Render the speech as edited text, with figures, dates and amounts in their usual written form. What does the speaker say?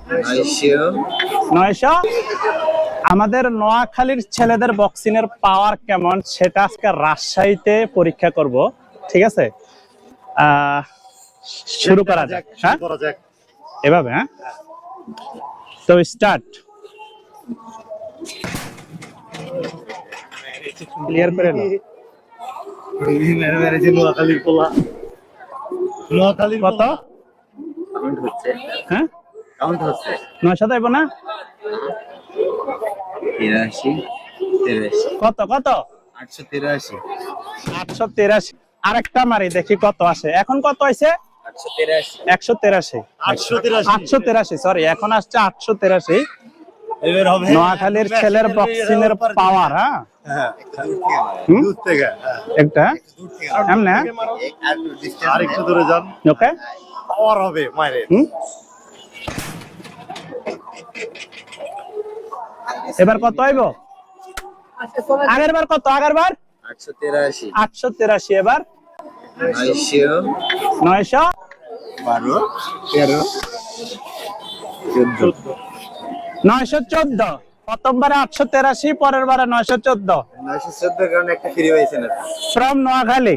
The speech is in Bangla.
900। আমাদের নোয়াখালীর ছেলেদের বক্সিং এর পাওয়ার কেমন সেটা আজকে রাজশাহীতে পরীক্ষা করব, ঠিক আছে? শুরু করা যাক। হ্যাঁ, এভাবে। হ্যাঁ, তো স্টার্ট। ক্লিয়ার করে নাও। কত? হ্যাঁ, 900 দেব না? কত কত? 883। আরেকটা মারি দেখি কত আসে। এখন কত হয়েছে? 883। সরি, এখন আসছে 883। নোয়াখালীর ছেলের বক্সিং এর পাওয়ার। হ্যাঁ, একটা এমনে আরেকটু দূরে যান, ওকে পাওয়ার হবে মায়ের। এবার কত হইব? আগের বার কত? আগের বার 883। এবার 900 12 13 14 914। প্রথমবারে 883, পরের বারে 914। 914 কারণে একটা ফ্রি হয়েছে না ফ্রম নোয়াখালী।